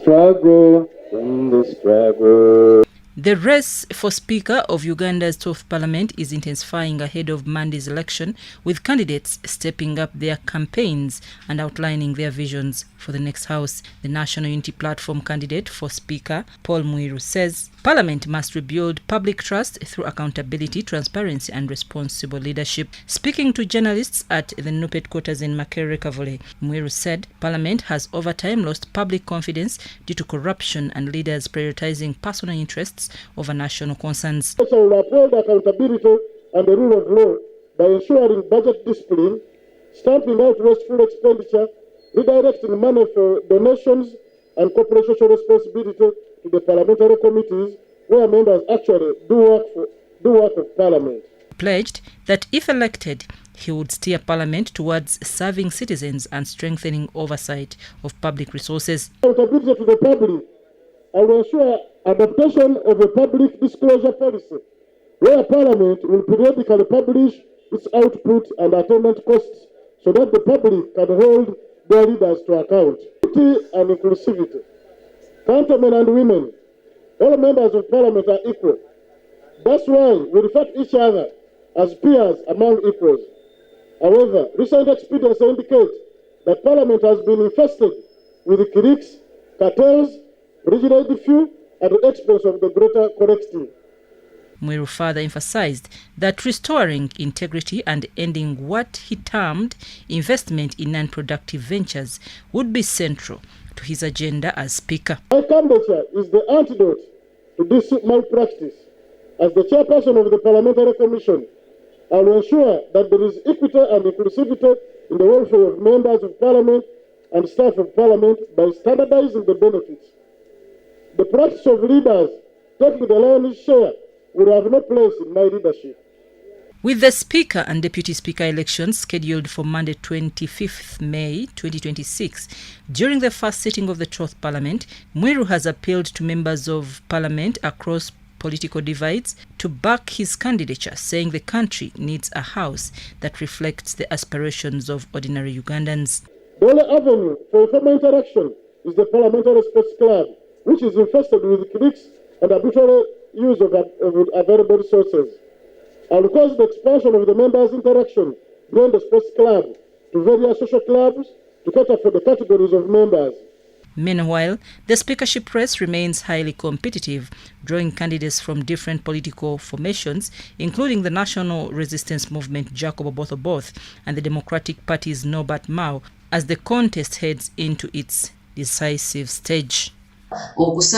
struggle, in the struggle. The race for Speaker of Uganda's 12th Parliament is intensifying ahead of Monday's election, with candidates stepping up their campaigns and outlining their visions for the next House. The National Unity Platform candidate for Speaker, Paul Mwiru, says Parliament must rebuild public trust through accountability, transparency and responsible leadership. Speaking to journalists at the NUP headquarters in Makerere Kavule, Mwiru said Parliament has over time lost public confidence due to corruption and leaders prioritizing personal interests over national concerns. We will uphold accountability and the rule of law by ensuring budget discipline, stamping out wasteful expenditure, redirecting money for donations and corporate social responsibility to the parliamentary committees where members actually do work of Parliament. Pledged that if elected, he would steer Parliament towards serving citizens and strengthening oversight of public resources. Accountability to the public. I will ensure adaptation of a public disclosure policy where Parliament will periodically publish its output and attendant costs so that the public can hold their leaders to account. Equity and inclusivity. Countrymen and women, all members of Parliament are equal. That's why we refer to each other as peers among equals. However, recent experience indicates that Parliament has been infested with cliques, cartels, rigid few at the expense of the greater collective. Mwiru further emphasized that restoring integrity and ending what he termed investment in non-productive ventures would be central to his agenda as Speaker. My candidature is the antidote to this malpractice. As the chairperson of the Parliamentary Commission, I will ensure that there is equity and inclusivity in the welfare of members of Parliament and staff of Parliament by standardizing the benefits. The practice of leaders taking the lion's share would have no place in my leadership. With the Speaker and Deputy Speaker elections scheduled for Monday 25th May 2026, during the first sitting of the 12th Parliament, Mwiru has appealed to members of Parliament across political divides to back his candidature, saying the country needs a house that reflects the aspirations of ordinary Ugandans. The only avenue for informal interaction is the Parliamentary Sports Club, which is infested with cliques and arbitrary use of available resources. I will cause the expansion of the members' interaction beyond the sports club to various social clubs to cater for the categories of members. Meanwhile, the speakership race remains highly competitive, drawing candidates from different political formations, including the National Resistance Movement Jacob Oboth and the Democratic Party's Norbert Mao, as the contest heads into its decisive stage.